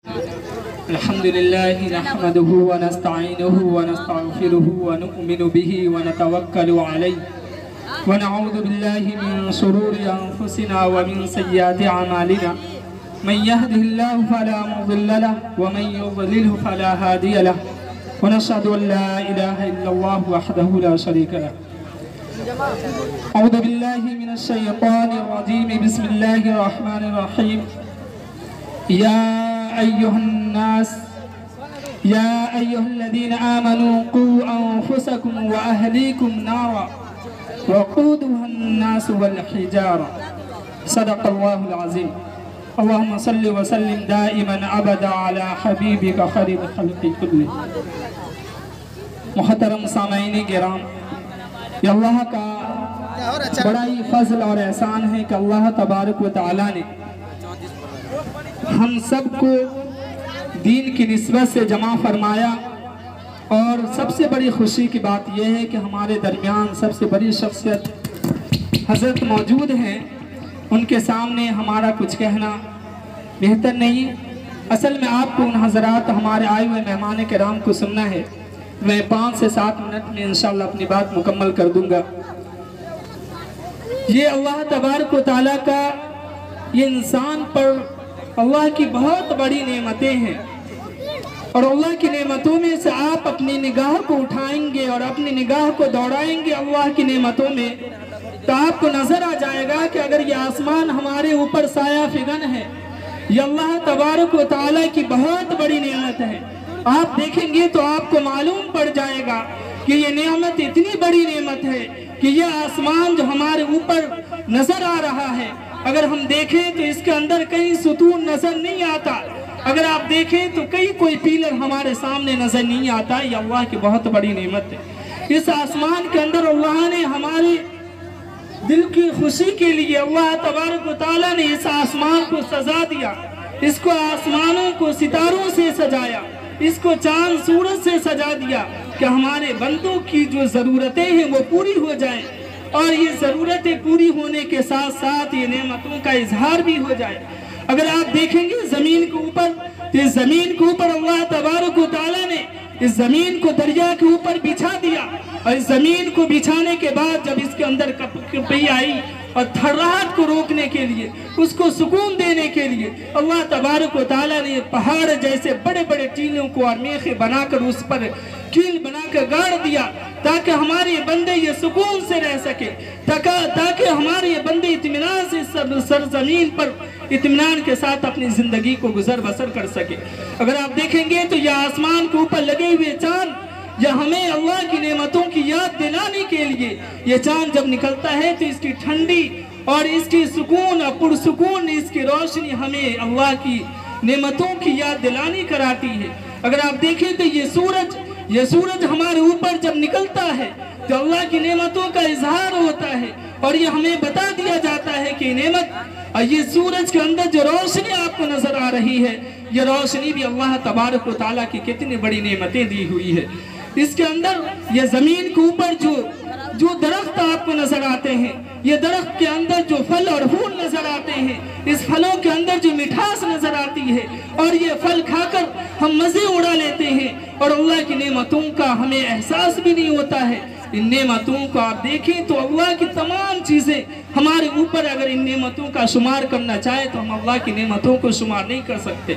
الحمد لله نحمده ونستعينه ونستغفره ونؤمن به ونتوكل عليه ونعوذ بالله من شرور أنفسنا ومن سيئات أعمالنا من يهده الله فلا مضل له ومن يضلله فلا هادي له ونشهد أن لا إله إلا الله وحده لا شريك له. أعوذ بالله من الشيطان الرجيم. بسم الله الرحمن الرحيم. يا أيها الناس يا أيها الذين آمنوا قوا أنفسكم وأهليكم نارا وقودها الناس والحجارة. صدق الله العظيم. اللهم صل وسلم دائما أبدا على حبيبك خير الخلق كله. محترم سامعین کرام، یہ اللہ کا بڑا ہی فضل اور احسان ہے کہ اللہ تبارک و تعالی نے ہم سب کو دین کی نسبت سے جمع فرمایا، اور سب سے بڑی خوشی کی بات یہ ہے کہ ہمارے درمیان سب سے بڑی شخصیت حضرت موجود ہیں. ان کے سامنے ہمارا کچھ کہنا بہتر نہیں. اصل میں آپ کو ان حضرات ہمارے آئے ہوئے مہمان کرام کو سننا ہے. میں 5 سے 7 منٹ میں انشاءاللہ اپنی بات مکمل کر دوں گا. یہ اللہ تبارک و تعالیٰ کا یہ انسان پر اللہ کی بہت بڑی نعمتیں ہیں، اور اللہ کی نعمتوں میں سے آپ اپنی نگاہ کو اٹھائیں گے اور اپنی نگاہ کو دوڑائیں گے اللہ کی نعمتوں میں، تو آپ کو نظر آ جائے گا کہ اگر یہ آسمان ہمارے اوپر سایہ فگن ہے، یہ اللہ تبارک و تعالیٰ کی بہت بڑی نعمت ہے. آپ دیکھیں گے تو آپ کو معلوم پڑ جائے گا کہ یہ نعمت اتنی بڑی نعمت ہے کہ یہ آسمان جو ہمارے اوپر نظر آ رہا ہے، اگر ہم دیکھیں تو اس کے اندر کہیں ستون نظر نہیں آتا. اگر آپ دیکھیں تو کہیں کوئی پیلر ہمارے سامنے نظر نہیں آتا. یہ اللہ کی بہت بڑی نعمت ہے. اس آسمان کے اندر اللہ نے ہمارے دل کی خوشی کے لیے اللہ تبارک و تعالیٰ نے اس آسمان کو سجا دیا. اس کو آسمانوں کو ستاروں سے سجایا، اس کو چاند سورج سے سجا دیا کہ ہمارے بندوں کی جو ضرورتیں ہیں وہ پوری ہو جائیں، اور یہ ضرورتیں پوری ہونے کے ساتھ ساتھ یہ نعمتوں کا اظہار بھی ہو جائے. اگر آپ دیکھیں گے زمین کے اوپر، تو اس زمین کے اوپر اللہ تبارک و تعالیٰ نے اس زمین کو دریا کے اوپر بچھا دیا، اور اس زمین کو بچھانے کے بعد جب اس کے اندر کپی آئی اور تھراہٹ کو روکنے کے لیے، اس کو سکون دینے کے لیے اللہ تبارک و تعالیٰ نے پہاڑ جیسے بڑے بڑے ٹیلوں کو اور میخیں بنا کر اس پر کیل بنا کر گاڑ دیا، تاکہ ہمارے بندے یہ سکون سے رہ سکے، تاکہ ہمارے بندے اطمینان سے سرزمین پر اطمینان کے ساتھ اپنی زندگی کو گزر بسر کر سکے. اگر آپ دیکھیں گے تو یہ آسمان کے اوپر لگے ہوئے چاند، یہ ہمیں اللہ کی نعمتوں کی یاد دلانے کے لیے، یہ چاند جب نکلتا ہے تو اس کی ٹھنڈی اور اس کی سکون اور پرسکون اس کی روشنی ہمیں اللہ کی نعمتوں کی یاد دلانی کراتی ہے. اگر آپ دیکھیں تو یہ سورج ہمارے اوپر جب نکلتا ہے تو اللہ کی نعمتوں کا اظہار ہوتا ہے، اور یہ ہمیں بتا دیا جاتا ہے کہ نعمت، اور یہ سورج کے اندر جو روشنی آپ کو نظر آ رہی ہے، یہ روشنی بھی اللہ تبارک و تعالیٰ کی کتنی بڑی نعمتیں دی ہوئی ہے. اس کے اندر یہ زمین کے اوپر جو درخت آپ کو نظر آتے ہیں، یہ درخت کے اندر جو پھل اور پھول نظر آتے ہیں، اس پھلوں کے اندر جو مٹھاس نظر آتی ہے، اور یہ پھل کھا کر ہم مزے اڑا لیتے ہیں، اور اللہ کی نعمتوں کا ہمیں احساس بھی نہیں ہوتا ہے. ان نعمتوں کو آپ دیکھیں تو اللہ کی تمام چیزیں ہمارے اوپر، اگر ان نعمتوں کا شمار کرنا چاہے تو ہم اللہ کی نعمتوں کو شمار نہیں کر سکتے.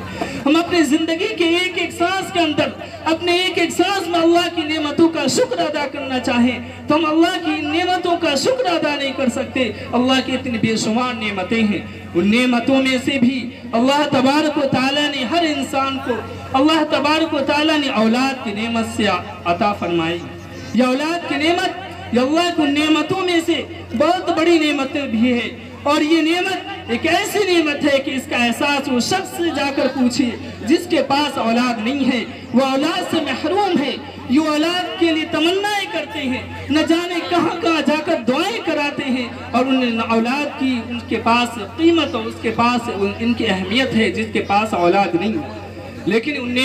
ہم اپنے زندگی کے ایک ایک سانس کے اندر، اپنے ایک ایک سانس میں اللہ کی نعمتوں کا شکر ادا کرنا چاہیں تو ہم اللہ کی نعمتوں کا شکر ادا نہیں کر سکتے. اللہ کی اتنی بے شمار نعمتیں ہیں. ان نعمتوں میں سے بھی اللہ تبارک و تعالیٰ نے ہر انسان کو، اللہ تبارک و تعالیٰ نے اولاد کی نعمت سے عطا فرمائی. یہ اولاد کی نعمت، یہ اللہ کی نعمتوں میں سے بہت بڑی نعمتیں بھی ہے، اور یہ نعمت ایک ایسی نعمت ہے کہ اس کا احساس وہ شخص سے جا کر پوچھے جس کے پاس اولاد نہیں ہے، وہ اولاد سے محروم ہے، یہ اولاد کے لیے تمنائیں کرتے ہیں، نہ جانے کہاں کہاں جا کر دعائیں کراتے ہیں، اور ان اولاد کی ان کے پاس قیمت اور اس کے پاس ان کی اہمیت ہے جس کے پاس اولاد نہیں ہے. لیکن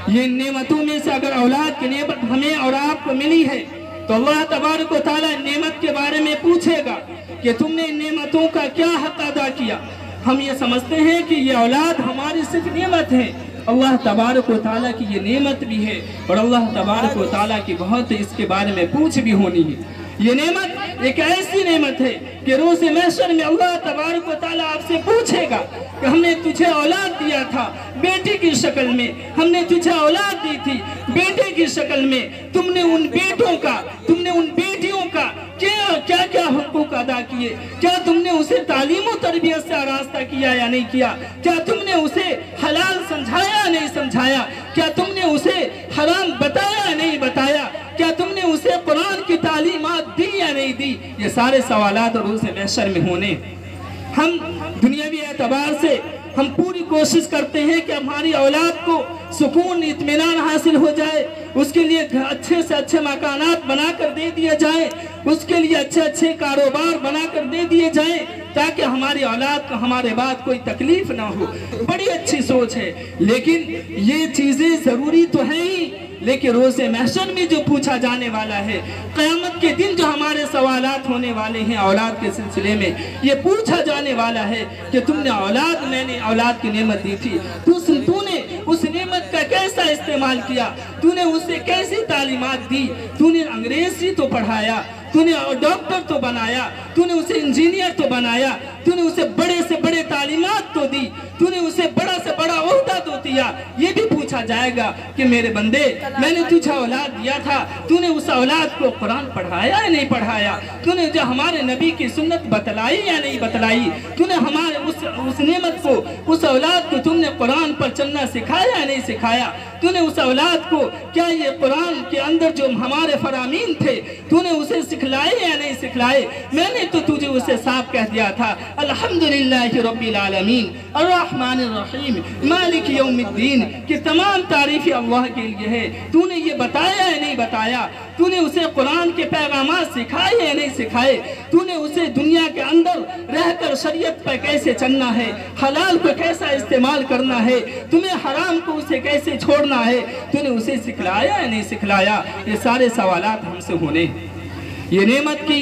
یہ نعمتوں میں سے اگر اولاد کی نعمت ہمیں اور آپ کو ملی ہے تو اللہ تبارک و تعالیٰ نعمت کے بارے میں پوچھے گا کہ تم نے ان نعمتوں کا کیا حق ادا کیا. ہم یہ سمجھتے ہیں کہ یہ اولاد ہماری صرف نعمت ہے، अल्लाह तबारक व तआला की ये नेमत भी है और अल्लाह तबारक व तआला की बहुत इसके बारे में पूछ भी होनी है। ये नेमत एक ऐसी नेमत है कि रोज़ महशर में अल्लाह तबारक व तआला आपसे पूछेगा कि हमने तुझे औलाद दिया था बेटे की शक्ल में, हमने तुझे औलाद दी थी बेटे की शक्ल में, तुमने उन बेटों का, तुमने उन बेटियों का क्या क्या हुकूक अदा किए, क्या तुमने उसे तालीम और तरबियत से आरास्ता किया या नहीं किया, क्या तुमने उसे हलाल समझाया या नहीं समझाया, क्या तुमने उसे हराम बताया या नहीं बताया, क्या तुमने उसे कुरान की तालीमात दी या नहीं दी। ये सारे सवालात रोज़ महशर में होने। हम दुनियावी एतबार से हम पूरी कोशिश करते हैं कि हमारी औलाद को सुकून इत्मीनान हासिल हो जाए, उसके लिए अच्छे से अच्छे मकानात बना कर दे दिए जाए, उसके लिए अच्छे अच्छे कारोबार बना कर दे दिए जाए ताकि हमारी औलाद को हमारे बाद कोई तकलीफ ना हो। बड़ी अच्छी सोच है, लेकिन ये चीज़ें ज़रूरी तो हैं ही, लेकिन रोज़े महशर में जो पूछा जाने वाला है, क़यामत के दिन जो हमारे सवालात होने वाले हैं औलाद के सिलसिले में, ये पूछा जाने वाला है कि तुमने औलाद, मैंने औलाद की नेमत दी थी, तूने उस नेमत का कैसा इस्तेमाल किया, तूने उसे कैसी तालीमात दी, तूने अंग्रेजी तो पढ़ाया, तूने डॉक्टर तो बनाया, तूने उसे इंजीनियर तो बनाया, तूने उसे बड़े से बड़े तालीमात तो दी, तूने उसे बड़ा से बड़ा ओहदा तो दिया। ये भी पूछा जाएगा कि मेरे बंदे, मैंने तुझे औलाद दिया था, तूने उस औलाद को कुरान पढ़ाया या नहीं पढ़ाया, तूने जो हमारे नबी की सुन्नत बतलाई या नहीं बतलाई, तूने हमारे उस नेमत को, उस औलाद को तुमने कुरान पर चलना सिखाया या नहीं सिखाया, तूने उस औलाद को क्या ये कुरान के अंदर जो हमारे फरामीन थे तूने उसे सिखलाए या नहीं सिखलाए। मैंने तो तुझे उसे साफ कह दिया था, अल्हम्दुलिल्लाहि रब्बिल आलमीन अर्रहमानिर रहीम मालिक यौमिद्दीन, कि तमाम तारीफ़ें अल्लाह के लिए है। तूने ये बताया या नहीं बताया, तूने उसे कुरान के पैगामात सिखाए या नहीं सिखाए, तूने उसे दुनिया के अंदर रहकर शरीयत पर कैसे चलना है, हलाल को कैसा इस्तेमाल करना है, तुम्हें हराम को उसे कैसे छोड़ना है, तूने उसे सिखलाया या नहीं सिखलाया। ये सारे सवालात हमसे होने हैं। ये नेमत की,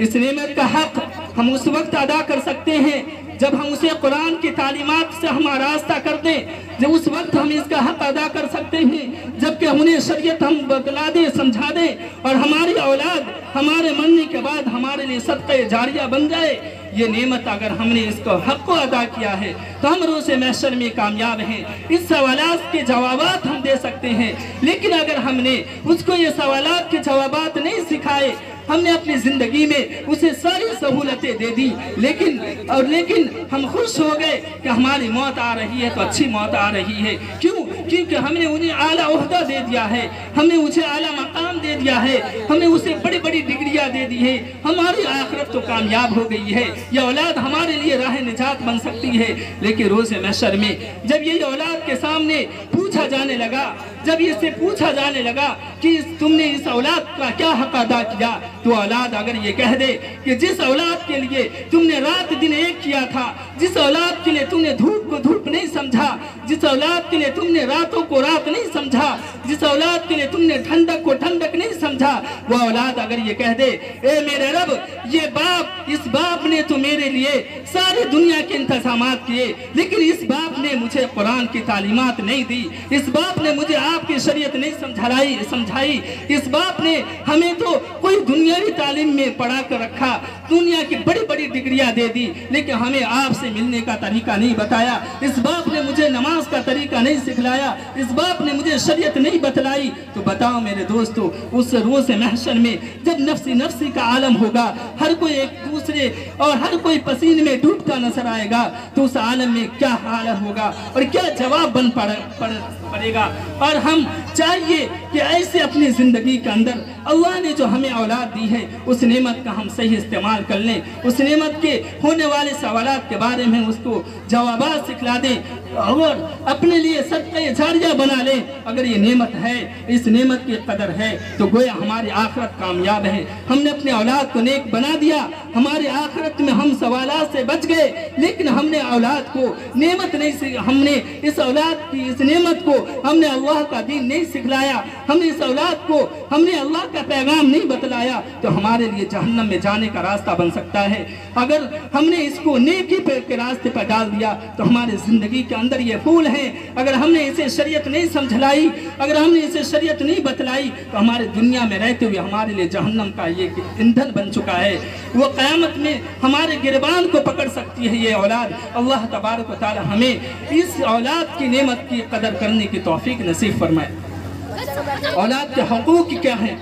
इस नेमत का हक हम उस वक्त अदा कर सकते हैं जब हम उसे कुरान की तालीमात से हम आरास्ता कर दें, जब उस वक्त हम इसका हक अदा कर सकते हैं जबकि उन्हें शरीयत हम बतला दें, समझा दें और हमारी औलाद हमारे मरने के बाद हमारे लिए सदक़े जारिया बन जाए। ये नेमत अगर हमने इसको हक को अदा किया है तो हम रोज़े महशर में कामयाब हैं। इस सवालात के जवाबात हम दे सकते हैं, लेकिन अगर हमने उसको ये सवालात के जवाबात नहीं सिखाए, हमने अपनी ज़िंदगी में उसे सारी सहूलतें दे दी, लेकिन हम खुश हो गए कि हमारी मौत आ रही है तो अच्छी मौत आ रही है। क्यों? क्योंकि हमने उन्हें आला ओहदा दे दिया है, हमने उसे आला मकाम दे दिया है, हमने उसे बड़ी बड़ी डिग्रियां दे दी है, हमारी आखिरत तो कामयाब हो गई है। यह औलाद हमारे लिए राह निजात बन सकती है। लेकिन रोज़े महशर में जब ये औलाद के सामने पूछा जाने लगा, जब इससे पूछा जाने लगा कि तुमने इस औलाद का क्या हक अदा किया, तो औलाद अगर ये कह दे कि जिस औलाद के लिए तुमने रात दिन एक किया था, जिस औलाद के लिए तुमने धूप को धूप नहीं समझा, जिस औलाद के लिए तुमने रातों को रात नहीं समझा, जिस औलाद के लिए तुमने ठंडक को ठंडक नहीं समझा, वो औलाद अगर ये कह दे, ए मेरे रब, ये बाप, इस बाप ने तो मेरे लिए सारी दुनिया के इंतजामात किए, लेकिन इस बाप ने मुझे कुरान की तालीमात नहीं दी, इस बाप ने मुझे आपकी शरीयत नहीं समझाई, इस बाप ने हमें तो कोई दुनियावी तालीम में पढ़ा कर रखा, दुनिया की बड़ी बड़ी डिग्रियां दे दी, लेकिन हमें आपसे मिलने का तरीका नहीं बताया, इस बाप ने मुझे नमाज का तरीका नहीं सिखलाया, इस बाप ने मुझे शरीयत नहीं बतलाई। तो बताओ मेरे दोस्तों, उस रोज़ महशर में जब नफ्सी नफ्सी का आलम होगा, हर कोई एक दूसरे और हर कोई पसीने में डूबता नजर आएगा, तो उस आलम में क्या हालत होगा और क्या जवाब बन पड़ेगा। और हम चाहिए कि ऐसे अपनी ज़िंदगी के अंदर अल्लाह ने जो हमें औलाद दी है उस नेमत का हम सही इस्तेमाल कर लें, उस नेमत के होने वाले सवालात के बारे में उसको जवाबात सिखला दें और अपने लिए सदक़े जारिया बना लें। अगर ये नेमत है, इस नेमत की कदर है, तो गोया हमारी आखिरत कामयाब है। हमने अपने औलाद को नेक बना दिया, हमारी आखिरत में हम सवालात से बच गए, लेकिन हमने औलाद को नेमत नहीं, हमने इस औलाद की इस नेमत को हमने अल्लाह का दीन नहीं सिखलाया, हमने इस औलाद को हमने अल्लाह का पैगाम नहीं बतलाया, तो हमारे लिए जहन्नम में जाने का रास्ता बन सकता है। अगर हमने इसको नेकी के रास्ते पर डाल दिया तो हमारे ज़िंदगी के अंदर ये फूल हैं, अगर हमने इसे शरीयत नहीं समझलाई, अगर हमने इसे शरीयत नहीं बतलाई, तो हमारे दुनिया में रहते हुए हमारे लिए जहन्नम का ये ईंधन बन चुका है। वो क़यामत में हमारे गिरबान को पकड़ सकती है ये औलाद। अल्लाह तबारक व तआला हमें इस औलाद की नेमत की कदर करने की तौफीक नसीब फरमाए। औलाद के हुकूक क्या हैं?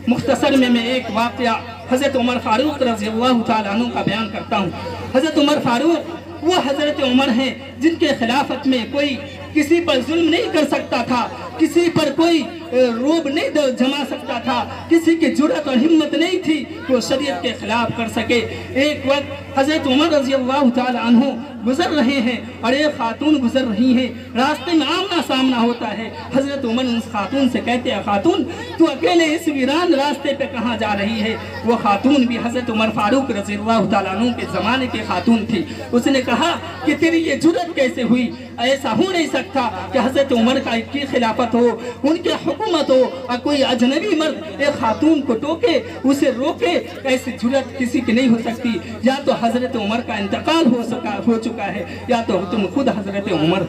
मुख्तसर में मैं एक वाक़या हज़रत उमर फ़ारूक रज़ियल्लाहु तआला अन्हु का बयान करता हूँ। हज़रत उमर फ़ारूक वो हज़रत उमर हैं जिनके खिलाफत में कोई किसी पर जुल्म नहीं कर सकता था, किसी पर कोई रोब नहीं जमा सकता था, किसी की जुर्रत और हिम्मत नहीं थी कि वो शरीयत के खिलाफ कर सके। एक वक्त हज़रत उमर रज़ियल्लाहु तआला अन्हु गुजर रहे हैं और एक खातून गुजर रही हैं, रास्ते में आमना सामना होता है। हज़रत उमर उस खातून से कहते हैं, खातून तू अकेले इस वीरान रास्ते पे कहाँ जा रही है? वो खातून भी हज़रत उमर फ़ारूक रज़ियल्लाहु तआला अन्हु के ज़माने की खातून थी। उसने कहा कि तेरी ये जुर्रत कैसे हुई? ऐसा हो नहीं सकता कि हज़रत उमर का की खिलाफत हो, उनकी हुकूमत हो और कोई अजनबी मर्द एक खातून को टोके, उसे रोके। ऐसी जुर्रत किसी की नहीं हो सकती। या तो हज़रत उमर का इंतकाल हो चुका है या तो तुम खुद हज़रत उमर।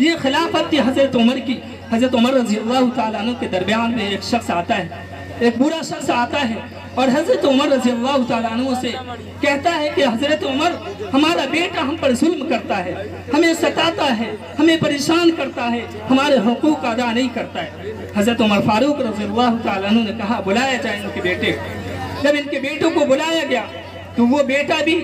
ये खिलाफत थी हज़रत उमर की। हज़रत उमर रज़ियल्लाहु तआला अन्हु के दरमियान में एक शख्स आता है, एक बुरा शख्स आता है और हज़रत उमर रज़ियल्लाहु तआला अन्हु से कहता है कि हज़रत उमर, हमारा बेटा हम पर जुल्म करता है, हमें सताता है, हमें परेशान करता है, हमारे हुकूक अदा नहीं करता है। हज़रत उमर फ़ारूक रज़ियल्लाहु तआला अन्हु ने कहा बुलाया जाए इनके बेटे। जब इनके बेटों को बुलाया गया तो वो बेटा भी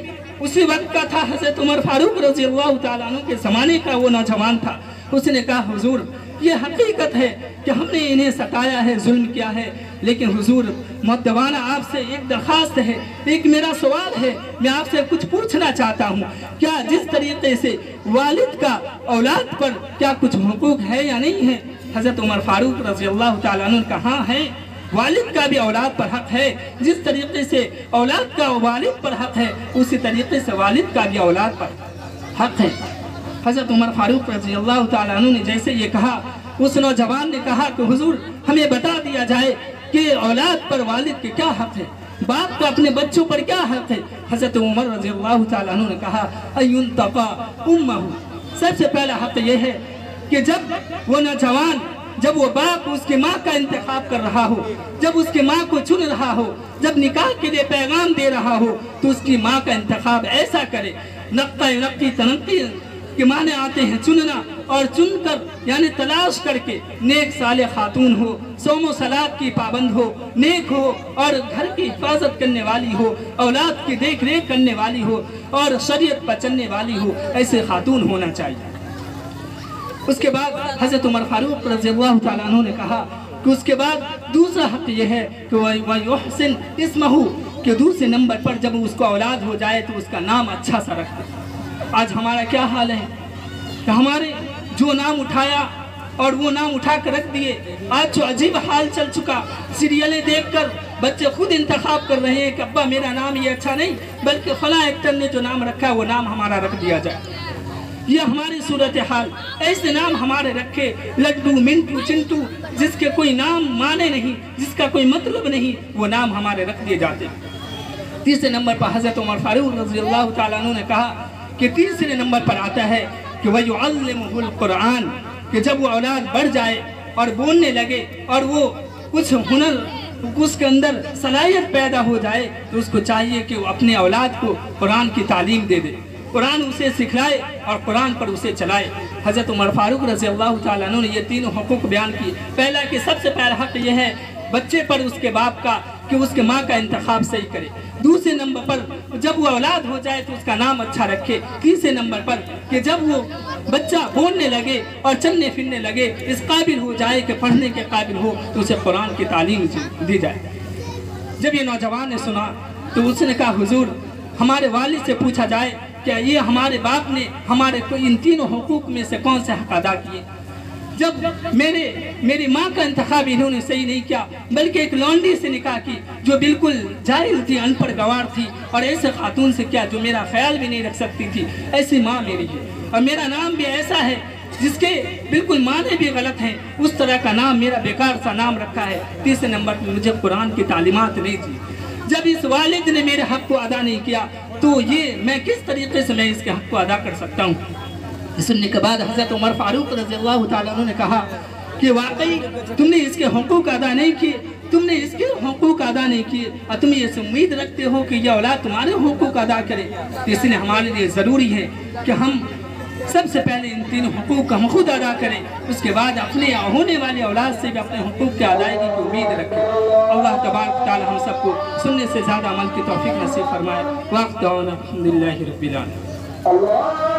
उसी वक्त का था, हज़रत उमर फ़ारूक रज़ियल्लाहु तआला अन्हु के ज़माने का वो नौजवान था। उसने कहा हुजूर, ये हकीकत है कि हमने इन्हें सताया है, जुल्म किया है, लेकिन हुजूर मुअद्दबाना आपसे एक दरख्वास्त है, एक मेरा सवाल है, मैं आपसे कुछ पूछना चाहता हूँ। क्या जिस तरीके से वालिद का औलाद पर क्या कुछ हुकूक है या नहीं है? हज़रत उमर फ़ारूक रज़ियल्लाहु तआला अन्हु ने कहा है, वालिद का भी औलाद पर हक है। जिस तरीके से औलाद का वालिद पर हक है, उसी तरीके से वालिद का भी औलाद पर हक है। हज़रत उमर फ़ारूक रज़ियल्लाहु तआला अन्हु ने जैसे ये कहा, उस नौजवान ने कहा कि हुजूर हमें बता दिया जाए कि औलाद पर वालिद के क्या हक है, बाप का अपने बच्चों पर क्या हक है? हज़रत उमर रज़ियल्लाहु तआला अन्हु ने कहा अयुन्तक़ा उम्महु, सबसे पहला हक ये है कि जब वो नौजवान, जब वो बाप उसकी माँ का इंतखाब कर रहा हो, जब उसकी माँ को चुन रहा हो, जब निकाह के लिए पैगाम दे रहा हो, तो उसकी माँ का इंतखाब ऐसा करे। नक्का नक्की तनक्की के माने आते हैं चुनना, और चुनकर यानी तलाश करके नेक साले खातून हो, सोमो सलात की पाबंद हो, नेक हो और घर की हिफाजत करने वाली हो, औलाद की देख रेख करने वाली हो और शरीयत पर चलने वाली हो, ऐसे खातून होना चाहिए। उसके बाद हज़रत उमर फ़ारूक रज़ियल्लाहु तआला अन्हु ने कहा कि उसके बाद दूसरा हक़ यह है कि वह युहसिन इस्महु, कि दूसरे नंबर पर जब उसको औलाद हो जाए तो उसका नाम अच्छा सा रख दे। आज हमारा क्या हाल है कि हमारे जो नाम उठाया और वो नाम उठा कर रख दिए। आज जो अजीब हाल चल चुका, सीरियलें देखकर बच्चे खुद इंतखाब कर रहे हैं कि अब्बा मेरा नाम ये अच्छा नहीं, बल्कि फला एक्टर ने जो नाम रखा है वो नाम हमारा रख दिया जाए। ये हमारी सूरत हाल। ऐसे नाम हमारे रखे, लड्डू, मिंटू, चिंटू, जिसके कोई नाम माने नहीं, जिसका कोई मतलब नहीं, वो नाम हमारे रख दिए जाते। तीसरे नंबर पर हज़रत उमर फ़ारूक रज़ियल्लाहु तआला अन्हु ने कहा कि तीसरे नंबर पर आता है कि वह युअल्लिमुहुल कुरान, कि जब वो औलाद बढ़ जाए और बोलने लगे और वो कुछ हुनर उसके अंदर सलाहियत पैदा हो जाए, तो उसको चाहिए कि वो अपने औलाद को कुरान की तालीम दे दे, कुरान उसे सिखलाए और कुरान पर उसे चलाए। हज़रत उमर फ़ारूक रज़ियल्लाहु तआला अन्हु ने ये तीनों हुकूक बयान किए। पहला कि सबसे पहला हक़ यह है बच्चे पर उसके बाप का कि उसके माँ का इंतखाब सही करे। दूसरे नंबर पर जब वो औलाद हो जाए तो उसका नाम अच्छा रखे। तीसरे नंबर पर कि जब वो बच्चा बोलने लगे और चलने फिरने लगे, इस काबिल हो जाए कि पढ़ने के काबिल हो, तो उसे कुरान की तालीम दी जाए। जब ये नौजवान ने सुना तो उसने कहा हुजूर हमारे वालिद से पूछा जाए क्या ये हमारे बाप ने हमारे को इन तीनों हुकूक में से कौन से हक अदा किए। जब मेरी माँ का इंतखाब इन्होंने सही नहीं किया, बल्कि एक लौंडी से निकाह की जो बिल्कुल जाहिल थी, अनपढ़ गवार थी, और ऐसे खातून से क्या जो मेरा ख्याल भी नहीं रख सकती थी, ऐसी माँ मेरी है। और मेरा नाम भी ऐसा है जिसके बिल्कुल माने भी गलत हैं, उस तरह का नाम मेरा बेकार सा नाम रखा है। तीसरे नंबर पर मुझे कुरान की तालीमात नहीं दी। जब इस वालिद ने मेरे हक को अदा नहीं किया तो ये मैं किस तरीके से मैं इसके हक को अदा कर सकता हूँ। سننے کے بعد حضرت عمر فاروق رضی اللہ تعالیٰ عنہ نے کہا کہ واقعی تم نے اس کے حقوق ادا نہیں کیے، تم نے اس کے حقوق ادا نہیں کیے، اور تم یہ امید رکھتے ہو کہ یہ اولاد تمہارے حقوق ادا کرے، اس لیے ہمارے لیے ضروری ہے کہ ہم سب سے پہلے ان تین حقوق کا ہم خود ادا کریں، اس کے بعد اپنے ہونے والے اولاد سے بھی اپنے حقوق کی ادائیگی کی امید رکھیں۔ اللہ تبارک تعالی ہم سب کو سننے سے زیادہ عمل کی توفیق نصیب فرمائے۔ واخر دعوانا الحمدللہ رب العالمین۔